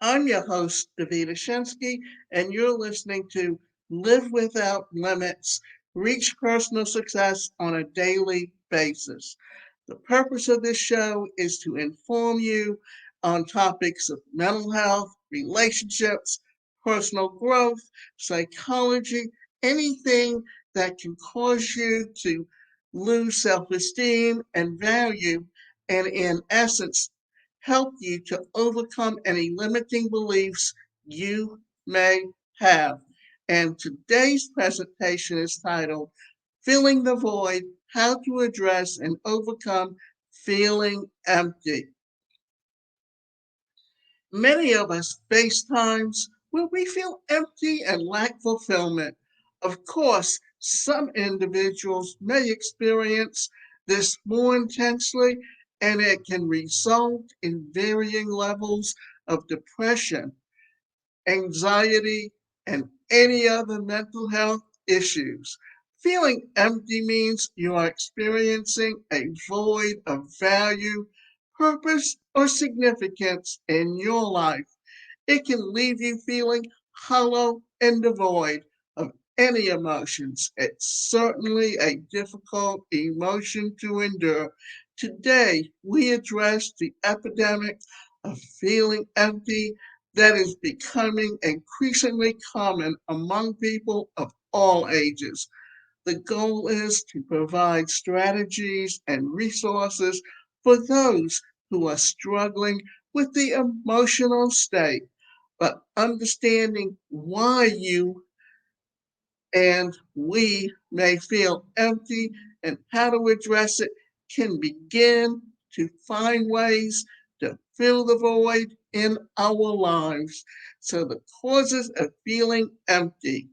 I'm your host, Davida Shensky, and you're listening to Live Without Limits, Reach Personal Success on a Daily Basis. The purpose of this show is to inform you on topics of mental health, relationships, personal growth, psychology, anything that can cause you to lose self esteem and value, and in essence, help you to overcome any limiting beliefs you may have. And today's presentation is titled Filling the Void: How to Address and Overcome Feeling Empty. Many of us face times where we feel empty and lack fulfillment. Of course, some individuals may experience this more intensely, and it can result in varying levels of depression, anxiety, and any other mental health issues. Feeling empty means you are experiencing a void of value, purpose, or significance in your life. It can leave you feeling hollow and devoid of any emotions. It's certainly a difficult emotion to endure. Today, we address the epidemic of feeling empty that is becoming increasingly common among people of all ages. The goal is to provide strategies and resources for those who are struggling with the emotional state, but understanding why you and we may feel empty and how to address it can begin to find ways to fill the void in our lives. So, the causes of feeling empty.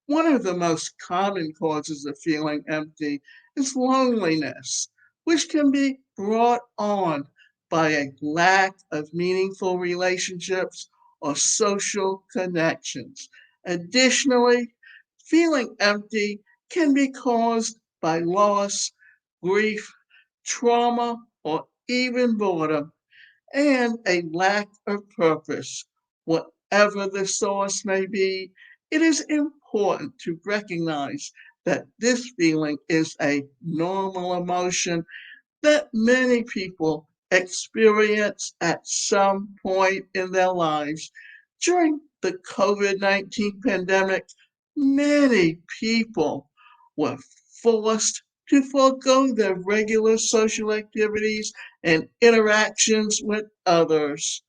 One of the most common causes of feeling empty is loneliness, which can be brought on by a lack of meaningful relationships or social connections. Additionally, feeling empty can be caused by loss, grief, trauma, or even boredom, and a lack of purpose. Whatever the source may be, it is important to recognize that this feeling is a normal emotion that many people experience at some point in their lives. During the COVID-19 pandemic, many people were forced to forego their regular social activities and interactions with others.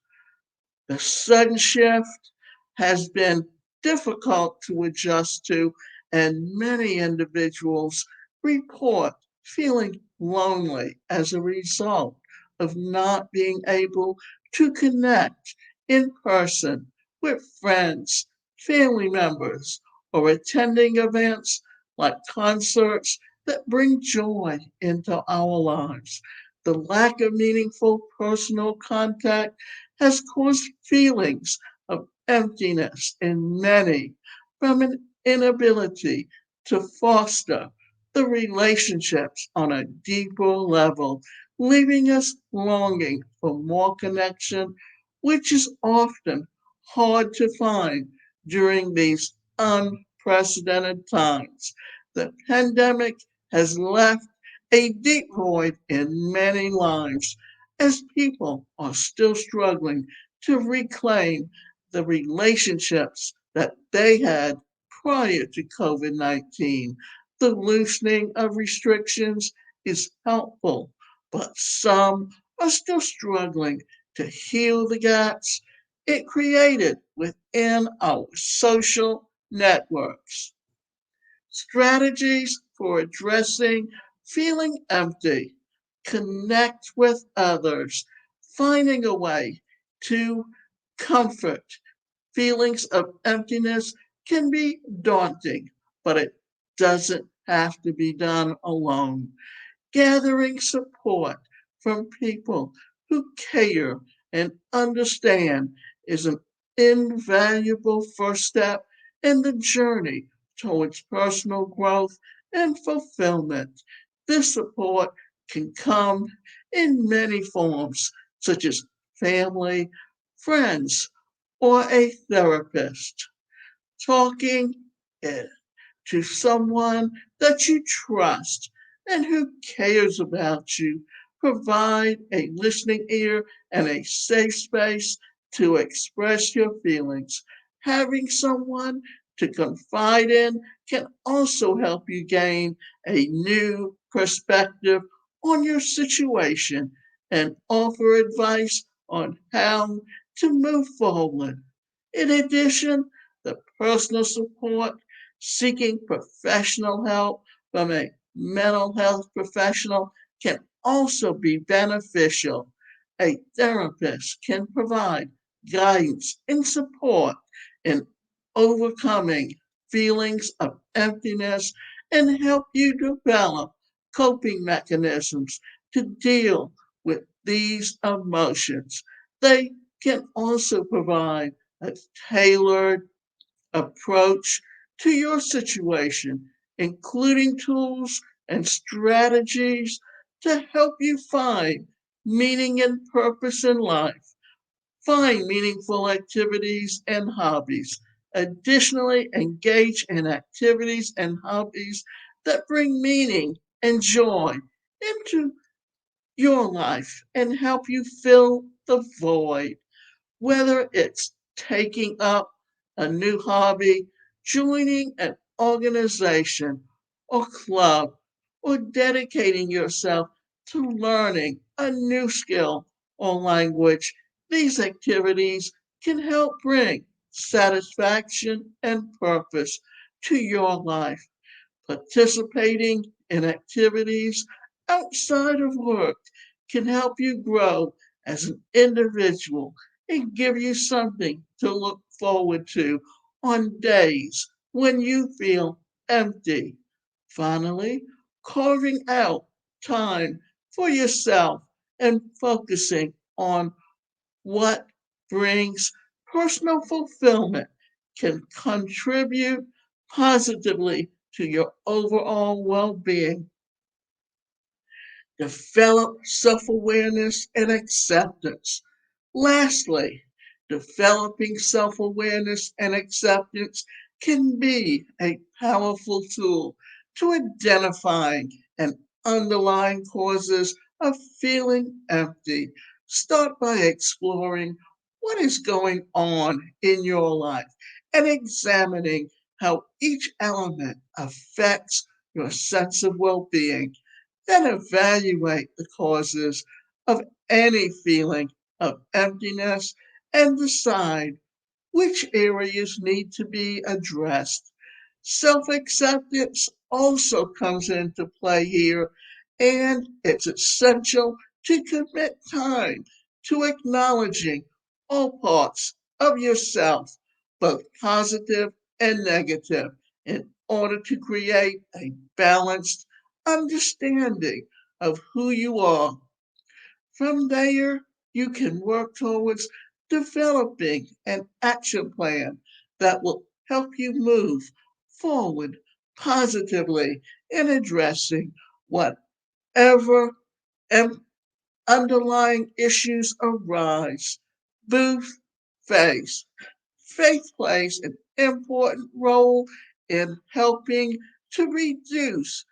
The sudden shift has been difficult to adjust to, and many individuals report feeling lonely as a result of not being able to connect in person with friends, family members, or attending events like concerts that bring joy into our lives. The lack of meaningful personal contact has caused feelings of emptiness in many from an inability to foster the relationships on a deeper level, leaving us longing for more connection, which is often hard to find during these unprecedented times. The pandemic has left a deep void in many lives as people are still struggling to reclaim the relationships that they had prior to COVID 19. The loosening of restrictions is helpful, but some are still struggling to heal the gaps it created within our social networks. Strategies for addressing feeling empty: connect with others, finding a way to comfort. Feelings of emptiness can be daunting, but it doesn't have to be done alone. Gathering support from people who care and understand is an invaluable first step in the journey towards personal growth and fulfillment. This support can come in many forms, such as family, friends, or a therapist. Talking it to someone that you trust and who cares about you. Provide a listening ear and a safe space to express your feelings. Having someone to confide in can also help you gain a new perspective on your situation and offer advice on how to move forward. In addition, the personal support, seeking professional help from a mental health professional can also be beneficial. A therapist can provide guidance and support in overcoming feelings of emptiness and help you develop coping mechanisms to deal with these emotions. They can also provide a tailored approach to your situation, including tools and strategies to help you find meaning and purpose in life. Find meaningful activities and hobbies. Additionally, engage in activities and hobbies that bring meaning and joy into your life and help you fill the void, whether it's taking up a new hobby, joining an organization or club, or dedicating yourself to learning a new skill or language. These activities can help bring satisfaction and purpose to your life. Participating in activities outside of work can help you grow as an individual and give you something to look forward to on days when you feel empty. Finally, carving out time for yourself and focusing on what brings personal fulfillment can contribute positively to your overall well being. Develop self awareness and acceptance. Lastly, developing self awareness and acceptance can be a powerful tool to identifying and underlying causes of feeling empty. Start by exploring what is going on in your life and examining how each element affects your sense of well being. Then evaluate the causes of any feeling of emptiness and decide which areas need to be addressed. Self acceptance also comes into play here, and it's essential to commit time to acknowledging all parts of yourself, both positive and negative, in order to create a balanced understanding of who you are. From there, you can work towards developing an action plan that will help you move forward positively in addressing whatever underlying issues arise. Booth face. Faith plays an important role in helping to reduce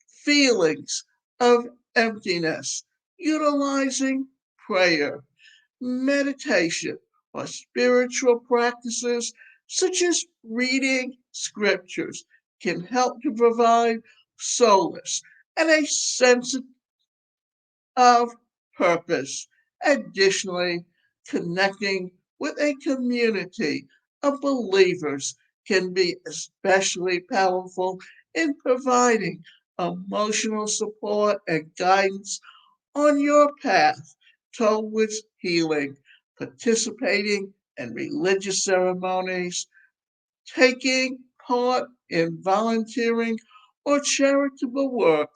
feelings of emptiness, utilizing prayer, meditation, or spiritual practices such as reading scriptures can help to provide solace and a sense of purpose. Additionally, connecting with a community of believers can be especially powerful in providing emotional support and guidance on your path towards healing. Participating in religious ceremonies, taking part in volunteering or charitable work,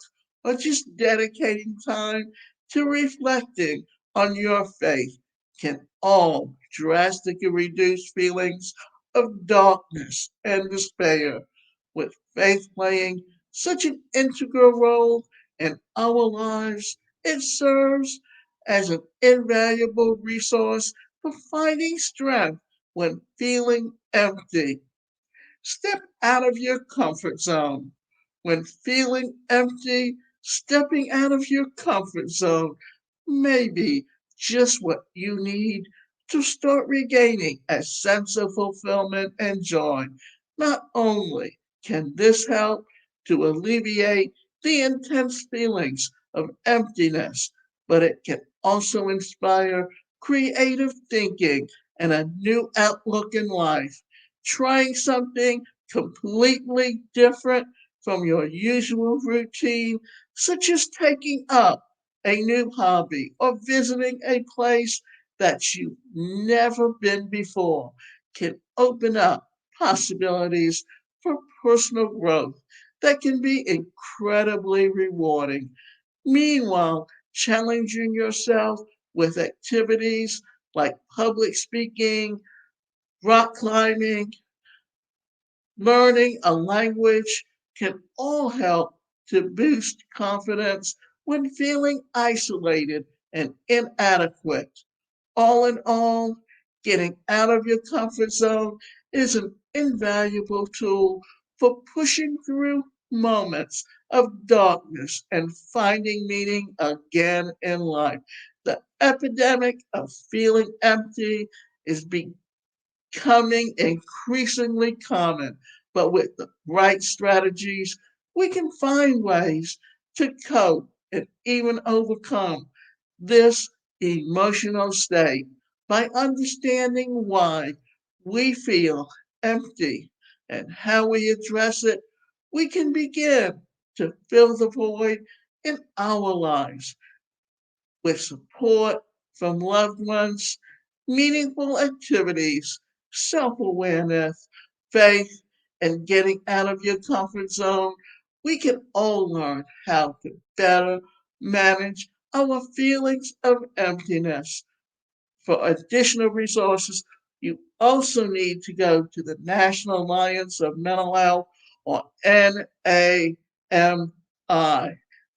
or just dedicating time to reflecting on your faith can all drastically reduce feelings of darkness and despair. With faith playing such an integral role in our lives, it serves as an invaluable resource for finding strength when feeling empty. Step out of your comfort zone. When feeling empty, stepping out of your comfort zone may be just what you need to start regaining a sense of fulfillment and joy. Not only can this help to alleviate the intense feelings of emptiness, but it can also inspire creative thinking and a new outlook in life. Trying something completely different from your usual routine, such as taking up a new hobby or visiting a place that you've never been before, can open up possibilities for personal growth that can be incredibly rewarding. Meanwhile, challenging yourself with activities like public speaking, rock climbing, learning a language can all help to boost confidence when feeling isolated and inadequate. All in all, getting out of your comfort zone is an invaluable tool for pushing through moments of darkness and finding meaning again in life. The epidemic of feeling empty is becoming increasingly common, but with the right strategies, we can find ways to cope and even overcome this emotional state by understanding why we feel empty and how we address it. We can begin to fill the void in our lives with support from loved ones, meaningful activities, self awareness, faith, and getting out of your comfort zone. We can all learn how to better manage our feelings of emptiness. For additional resources, you also need to go to the National Alliance of Mental Health, or NAMI,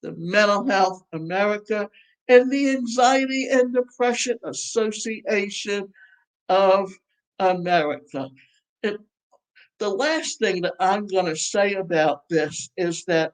the Mental Health America, and the Anxiety and Depression Association of America. And the last thing that I'm going to say about this is that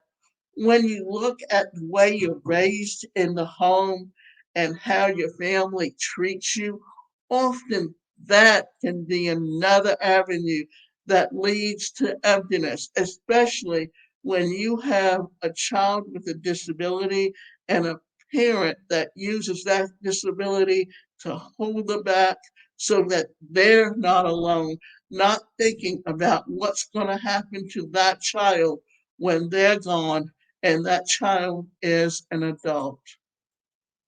when you look at the way you're raised in the home and how your family treats you, often that can be another avenue that leads to emptiness, especially when you have a child with a disability and a parent that uses that disability to hold them back so that they're not alone, not thinking about what's going to happen to that child when they're gone and that child is an adult.